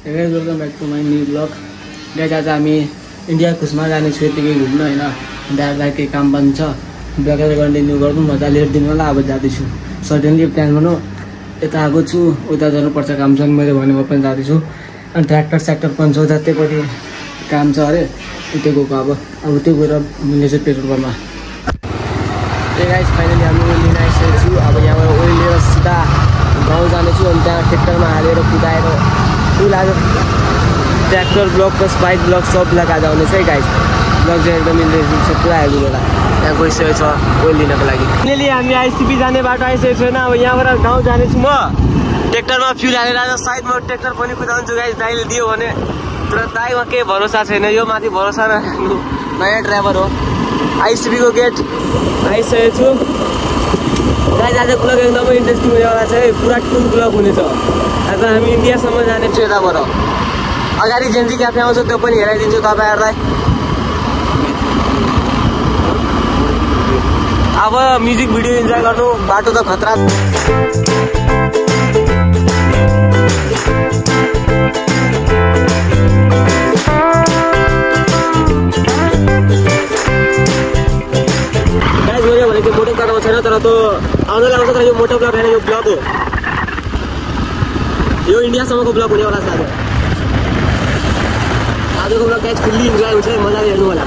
Hey guys, welcome back to my new vlog. Guys, आज हामी India खुसमा जाने छु यतिकै घुम्न हैन। दादालाई केही काम बन्छ ब्लगले कन्टिन्यू गर्नु मजा लेट दिन होला अब जादैछु। सडनली प्लान बनाउ यता आएको छु उता जानु पर्छ काम छ मैले भनेको पनि जादैछु। अनि ट्र्याक्टर सेक्टर पनि छ जतिपटि काम छ अरे उतै गएको अब त्यो गएर मिल्ने चाहिँ पेट्रोल पम्पमा। Hey guys, फाइनली हामी लिन आइसकेको छु। अब यहाँबाट ओइल लिएर सिधा गाउँ जानेछु अनि त्यहाँ ट्र्याक्टरमा हालेर कुदाएर फुल आज tractor block plus bike block सब लगाएर आउनेछ है गाइस। ब्लक चाहिँ एकदम इन्ट्रेस्टिङ छ पुरा हेर्नु होला। यहाँ गइसकेको छ ओइल लिनको लागि। फाइनली हामी आइसिपी जाने बाटो आइसकेको छैन। अब यहाँबाट गाउँ जानेछु म। ट्र्याक्टरमा फ्युल हालेर आज साइड म ट्र्याक्टर पनि कुदाउँछु गाइस। दाइले दियो भने तर दाइमा केही भरोसा छैन। यो माथि भरोसा नराख्नु, नयाँ ड्राइभर हो। आइसिपीको गेट आइसकेको छु गाइस। आज ब्लग एकदमै इन्ट्रेस्टिङ हुनेवाला छ है, पुरा टुल ब्लग हुनेछ। आज हामी इन्डियासम्म जानेछु यताबाट। अगाडि जेन्जी क्याफे आउँछ त्यो पनि हेराइदिन्छु तपाईँहरूलाई। अब म्युजिक भिडियो इन्जोय गर्नु, बाटो त खतरा। भनेको मोटो ब्लग छैन तर त्यो आउन लाग्छ तर यो मोटो ब्लग होइन, यो ब्लग हो। यो इन्डियासम्मको ब्लग हुनेवाला छ। आजको ब्लग गाइस फुल्ली इन्जोय हुन्छ है, मजाले हेर्नु होला।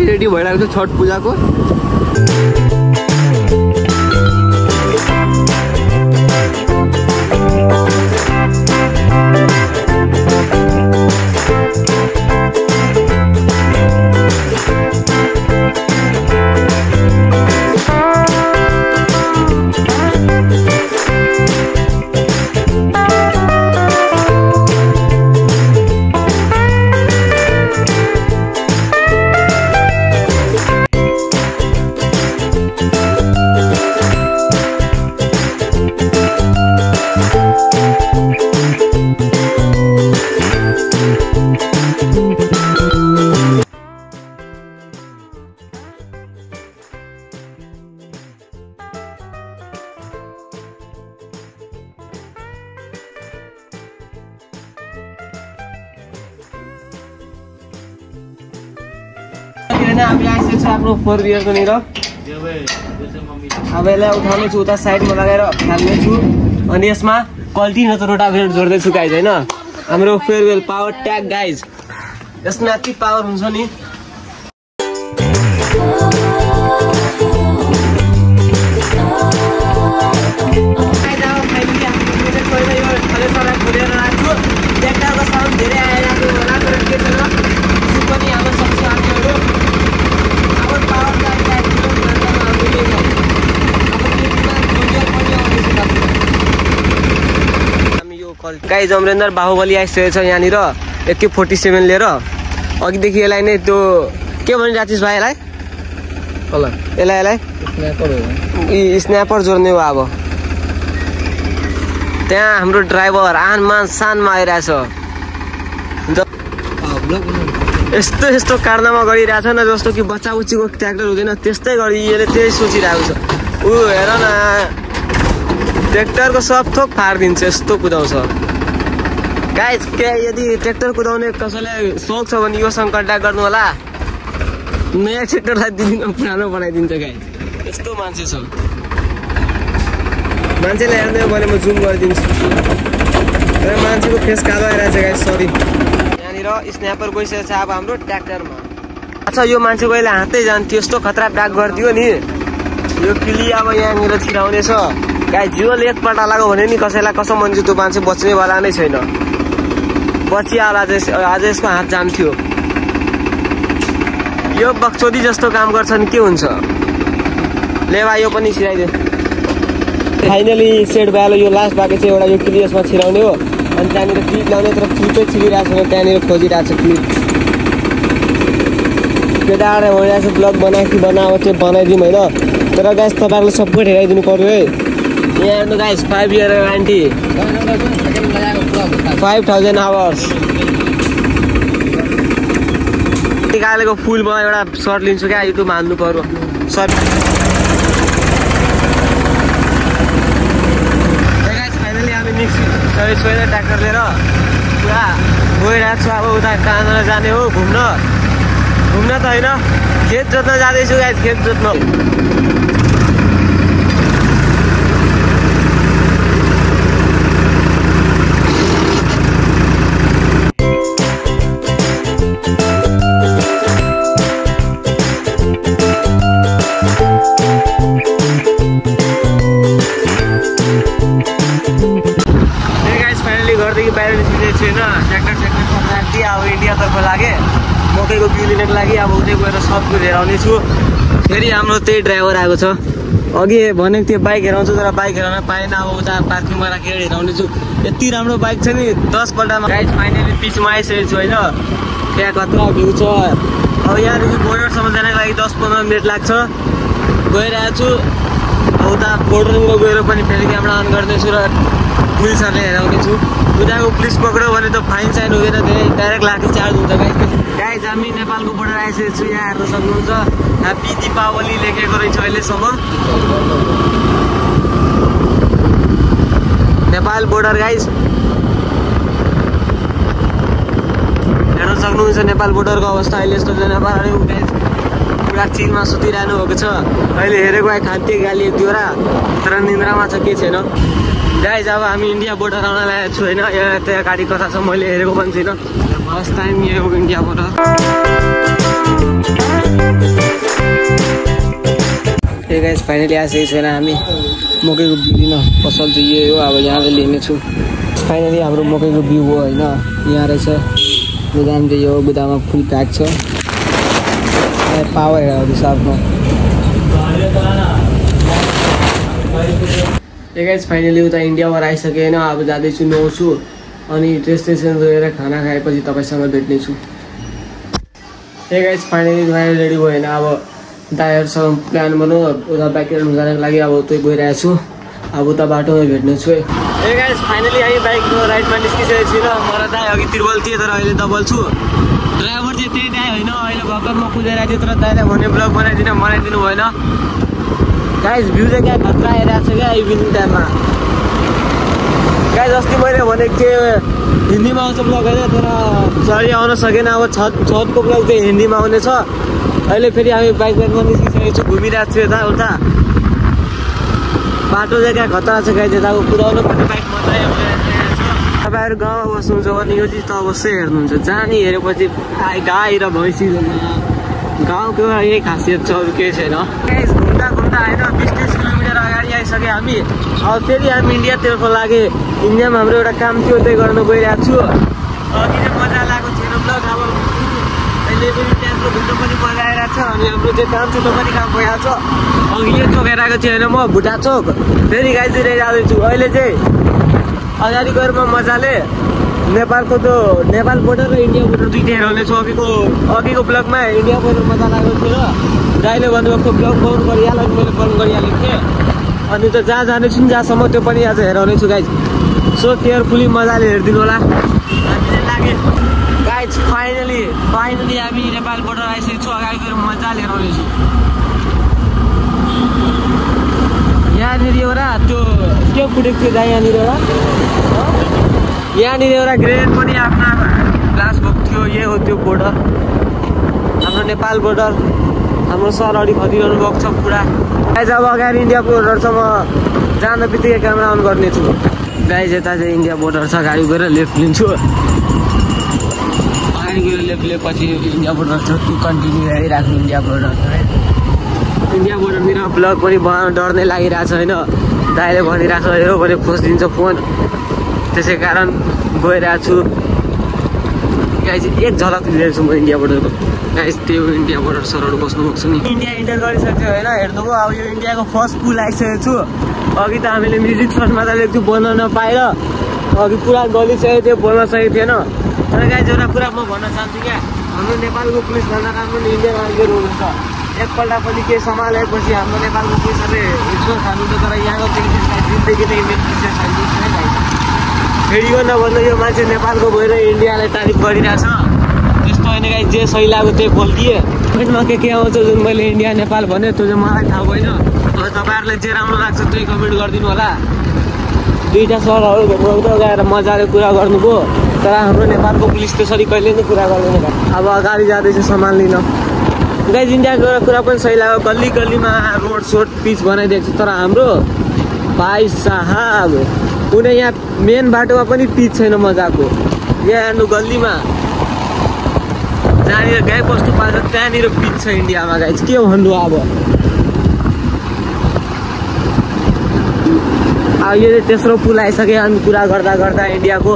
रेडी भइरहेको छ छठ पूजाको। हामी आइसकेको छ आफ्नो 4 व्हीलरको निर। अब यसलाई उठाउने छु उता साइडमा लगाएर हाल्ने छु अनि यसमा क्वालिटी न त रोटाभेटर जोड्दैछु गाइज होइन। हाम्रो फेयरवेल पावर ट्याग गाइज, यसमा यति पावर हुन्छ नि। गाइज अमरेन्द्र बाहुबली आइसकेको छ यहाँनिर AK-47 लिएर। अघिदेखि यसलाई नै त्यो के भनिरहेको थिस् भाइ यसलाई? यसलाई स्न्यापर जोड्ने हो। अब त्यहाँ हाम्रो ड्राइभर आन मान सानमा आइरहेछ। यस्तो यस्तो कारनामा गरिरहेछ न जस्तो कि बच्चा उच्चीको ट्र्याक्टर हुँदैन त्यस्तै गरी यसले त्यही सोचिरहेको छ। ऊ हेर न ट्र्याक्टरको सब थोक फाडिदिन्छ यस्तो कुदाउँछ। गाइज के यदि ट्र्याक्टर कुदाउने कसैलाई सोख छ भने योसँग कन्ट्याक्ट गर्नु होला। नयाँ ट्र्याक्टरलाई दिदिन पुरानो बनाइदिन्छ गाइज, यस्तो मान्छे छ। मान्छेलाई हेर्दै भने म जुम गरिदिन्छु। मान्छेको फेस कालो आइरहेछ गाइज, सरी। यहाँनिर स्न्यापर गइसकेको छ अब हाम्रो ट्र्याक्टरमा। अच्छा यो मान्छे कहिले हातै जान्थ्यो, यस्तो खतरा ब्याक गरिदियो नि। यो किली अब यहाँनिर छिराउने छ गाइस। जियोले एकपल्ट लाग्यो भने नि कसैलाई कसम भन्छ त्यो मान्छे बच्नेवाला नै छैन, बचिहाल्ला। आज यसको हात जान्थ्यो। यो बक्चोदी जस्तो काम गर्छ नि के हुन्छ। लेवा यो पनि छिराइदियो। फाइनली सेट भइहाल्यो। यो लास्ट बाँकी चाहिँ एउटा यो किली यसमा छिराउने हो अनि त्यहाँनिर क्लिप लाउने, तर क्लिपै छिरिरहेको छैन, त्यहाँनिर खोजिरहेको छ क्लिप। केटाहरूले भनिरहेको छ ब्लग बना कि बनाऊ, त्यो बनाइदिउँ होइन। तर गाइस तपाईँहरूले सपोर्ट हेराइदिनु पऱ्यो है। यहाँ हेर्नु गाइस 5 इयर वारेन्टी, 5000 आवर्स। निकालेको फुलमा एउटा सर्ट लिन्छु क्या, युट्युबमा हाल्नु पर्यो सर्ट। फाइनली हामी मिक्स छोएर ट्र्याक्टर लिएर पुरा गइरहेको छु। अब उता कहाँनिर जाने हो, घुम्न त होइन, खेत जोत्न जाँदैछु गाइस, खेत जोत्न। घरदेखि बाहिर निस्किँदै छैन, ट्र्याक्टर राखिदिएँ। अब इन्डियातर्फ लागेँ मकैको बिउ लिनको लागि। अब उतै गएर सब कुछ हेराउने छु। फेरि हाम्रो त्यही ड्राइभर आएको छ। अघि भनेको थियो बाइक हेराउँछु, तर बाइक हेराउन पाएन। अब उता पार्किङमा राखेर हेराउने छु। यति राम्रो बाइक छ नि 10 पल्टमा। गाइस फाइनली पिचमा आइसकेको छु होइन। त्यहाँ कत्रो भ्यू छ। अब यहाँदेखि बोर्डरसम्म जानको लागि 10-15 मिनट लाग्छ। गइरहेको छु। अब उता बोर्डरमा गएर पनि फेरि क्यामेरा अन गर्नेछु र पुलिसहरूले हेराउने छु। उताको पुलिस पक्रियो भने त फाइन साइन हुँदैन, धेरै डाइरेक्ट लाठी चार्ज हुन्छ। गाइस हामी नेपालको बोर्डर आइसकेको छु। यहाँ हेर्न सक्नुहुन्छ ह्याप्पी दीपावली लेखेको रहेछ अहिलेसम्म। नेपाल बोर्डर गाइस हेर्न सक्नुहुन्छ। नेपाल बोर्डरको अवस्था अहिले यस्तो छ। नेपालहरू गाइस पुरा चिलमा सुतिरहनु भएको छ। अहिले हेरेको आए खान्थे गाली एक दुईवटा, तर निन्द्रामा छ, के छैन। गाइस अब हामी इन्डिया बोर्डर आउन लागेको छु होइन। यहाँ त्यहाँ गाडी कता छ मैले हेरेको पनि छैन, फर्स्ट टाइम यो इन्डिया बोर्डर। ए गाइस फाइनली आइसकेको छैन हामी मकैको बिउ लिन। पसल चाहिँ यही हो, अब यहाँ लिनेछु। फाइनली हाम्रो मकैको बिउ हो होइन। यहाँ रहेछ गोदाम चाहिँ यो गोदाममा फुल प्याक छ। पावर हेर साथमा। ए गाइस फाइनली उता इन्डियाबाट आइसकेँ होइन। अब जाँदैछु, नुहाउँछु अनि टेस्टेसन गएर खाना खाएपछि तपाईँसँग भेट्नेछु। ए गाइस फाइनली रेडी भयो होइन। अब दाइहरूसँग प्लान बनाऊ उता बाइक हेर्नु जानको लागि। अब उतै गइरहेको छु। अब उता बाटोमा भेट्नेछु है। ए गाइस फाइनली हामी बाइकको राइडमा निस्किसकेको छु र मलाई दाइ अघि त्रिबल थिएँ, तर अहिले डबल छु। ड्राइभर चाहिँ त्यही दाइ होइन। अहिले भर्खर म कुदाइरहेको थिएँ, तर दाइलाई भने ब्लग बनाइदिनु भएन। गाइस भ्यू चाहिँ क्या खतरा आइरहेको छ क्या इभिनिङ टाइममा। गाइस अस्ति मैले भनेको थिएँ हिन्दीमा आउँछ ब्लग होइन, तर सरी आउन सकेन। अब छतको ब्लग चाहिँ हिन्दीमा आउनेछ। अहिले फेरि हामी बाइकमा निस्किसकेको छु, घुमिरहेको छु यता उता। बाटो चाहिँ क्या खतरा छ गाइस। यताको कुदाउनु पर्ने बाइक मात्रै तपाईँहरू गाउँमा बस्नुहुन्छ भने यो चिज त अवश्य हेर्नुहुन्छ। जहाँ नि हेरेपछि गाई र भैँसी गाउँको यही खासियत छ, अरू केही छैन। गाइस घुम्दा होइन 20-30 किलोमिटर अगाडि आइसक्यो हामी। अब फेरि हामी इन्डियातिर लागि इन्डियामा हाम्रो एउटा काम थियो, त्यही गर्न गइरहेको छु। अघि चाहिँ मजा लागेको थिएन ब्लग। अब अहिले पनि त्यहाँको घुम्नु पनि मजा आइरहेको छ अनि हाम्रो चाहिँ काम छ त्यो पनि काम भइरहेको छ। अघि यो चोक हेरेको थिएँ होइन म, भुटा चोक। फेरि गाइजतिर जाँदैछु। अहिले चाहिँ अगाडि गएर म मजाले नेपालको त्यो नेपाल बोर्डर र इन्डिया बोर्डर दुइटै हेराउने छु। अघिको ब्लगमा इन्डिया बोर्डर मजा लागेको थियो र दाइले भन्नुभएको ब्लग बनाउनु परिहाल्यो अनि मैले बन्द गरिहालेको थिएँ। अनि त जहाँ जानेछु नि जहाँसम्म त्यो पनि आज हेराउने छु गाइज। सो केयरफुली मजाले हेरिदिनु होला। हामीले लाग्यो गाइज फाइनली हामी नेपाल बोर्डर आइसकेको छु। अगाडि गएर मजाले हेराउने छु। यहाँनिर एउटा त्यो के फुटेको थियो दाइ, यहाँनिर एउटा ग्रेनेड पनि आफ्ना ब्लास्ट भएको थियो। यही हो त्यो बोर्डर, हाम्रो नेपाल बोर्डर। हाम्रो सर अगाडि खतिरहनु भएको छ पुरा। गाइज अब अगाडि इन्डिया बोर्डरसम्म जान बित्तिकै क्यामेरा अन गर्नेछु। गाइज यता चाहिँ इन्डिया बोर्डर छ, गाडी गएर लेफ्ट लिन्छु। जानेको लेखले पछि इन्डिया बोर्डर छ त्यो कन्टिन्यू हेरिराख्नु इन्डिया बोर्डर इन्डिया बोर्डरतिर ब्लग पनि बनाउन डर नै लागिरहेछ होइन दाइले भनिरहेको छ यो भने खोजिदिन्छ फोन त्यसै कारण गइरहेको छु गाइस एक झलक लिएको छु म इन्डिया बोर्डरको गाइस त्यो इन्डिया बोर्डर सरहरू बस्नु सक्छु नि इन्डिया इन्टर गरिसक्यो होइन हेर्नुभयो अब यो इन्डियाको फर्स्ट पुल आइसकेको छु अघि त हामीले म्युजिक सर्टमा त लेख्थ्यौँ बनाउन पाएर अघि पुरा गलिसकेको थियो बोल्न सकेको थिएन तर गाइस एउटा कुरा म भन्न चाहन्छु क्या हाम्रो नेपालको पुलिसभन्दा राम्रो इन्डियन आर्मीहरू हुनुहुन्छ एकपल्ट पनि केही सम्हालेपछि हाम्रो नेपालको पुलिसहरूले रिस्वत खानुहुन्छ तर यहाँको पुलिसलाई जिन्दगी नै मेन पुलिस खाइदिन्छ है भाइ फेरि गर्न भन्दा यो मान्छे नेपालको भएर इन्डियालाई तारिफ गरिरहेछ त्यस्तो होइन गाइस जे सही लाग्यो त्यही बोलिदिएँ कमेन्टमा के आउँछ जुन मैले इन्डिया नेपाल भने त्यो चाहिँ मलाई थाहा भएन अब तपाईँहरूलाई जे राम्रो लाग्छ त्यही कमेन्ट गरिदिनु होला दुईवटा सरहरू भेट्नु गएर मजाले कुरा गर्नुभयो तर हाम्रो नेपालको पुलिस त्यसरी कहिले नै कुरा गर्दैन अब अगाडि जाँदैछ सामान लिन गाइस इन्डियाको कुरा पनि सही लाग्यो गल्ली गल्लीमा रोड सोड पिच बनाइदिएको छ तर हाम्रो भाइ साहब कुनै यहाँ मेन बाटोमा पनि पिच छैन मजाको यहाँ हेर्नु गल्लीमा जहाँनिर गाई बस्तु पाल्छ त्यहाँनिर पिच छ इन्डियामा गाइस के भन्नु अब यो चाहिँ तेस्रो पुल आइसक्यो अनि कुरा गर्दा गर्दा इन्डियाको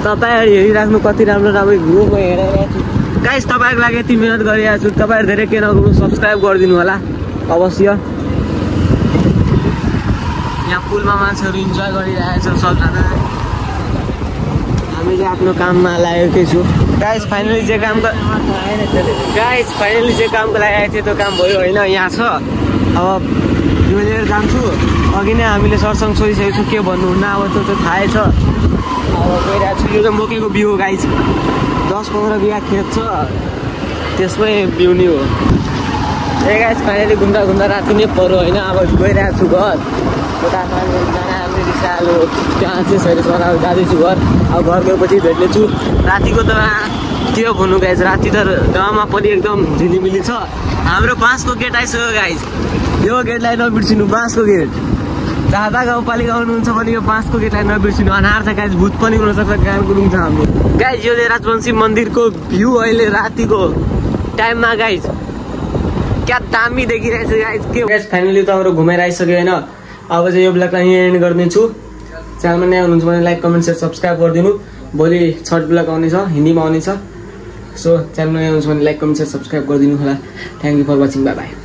तपाईँहरू हेरिराख्नु कति राम्रो राम्रो ग्रुपमा हेरिरहेको छु गाइस तपाईँहरूको लागि यति मिहिनेत गरिरहेको छु तपाईँहरू धेरै के नगर्नु सब्सक्राइब गरिदिनु होला अवश्य यहाँ पुलमा मान्छेहरू इन्जोय गरिरहेको छ सबजना हामीले आफ्नो काममा लागेकै छु गाइस फाइनली जे कामको लागि आएको थियो त्यो काम भयो होइन यहाँ छ अब यो लिएर जान्छु अघि नै हामीले सरसँग सोधिसकेको छु के भन्नुहुन्न अब त्यो त थाहै छ अब गइरहेको छु यो चाहिँ मकैको बिउ हो गाइस 10-15 बिघा खेत छ त्यसमै बिउ नै हो ए गाइस फाइनली घुम्दा घुम्दा राति नै पऱ्यो होइन अब गइरहेको छु घर उता रिसालो कहाँ चाहिँ सरी सराउ जाँदैछु घर अब घर गएपछि भेट्नेछु रातिको त के भन्नु गाइस राति त गाउँमा पनि एकदम झिलिमिली छ हाम्रो बाँसको गेट आइसक्यो गाइस यो गेटलाई नबिर्सिनु बाँसको गेट जहाँ गाउँपालिका आउनुहुन्छ भने यो बाँसको गेटलाई नबिर्सिनु अनार छ गाइस भूत पनि हुनसक्छ गाउँ गुरुङ छ हाम्रो गाइस यो राजवंशी मन्दिरको भ्यू अहिले रातिको टाइममा गाइस क्या दामी देखिरहेछ गाइस के गाइस फाइनली त हाम्रो घुमेर आइसक्यो होइन अब चाहिँ यो ब्लगलाई यहीँ एन्ड गरिदिन्छु च्यानलमा नयाँ हुनुहुन्छ भने लाइक कमेन्ट सेयर सब्सक्राइब गरिदिनु भोलि छठ ब्लग आउनेछ हिन्दीमा आउनेछ सो च्यानलमा नयाँ हुनुहुन्छ भने लाइक कमेन्ट सेयर सब्सक्राइब गरिदिनु होला thank you for watching bye by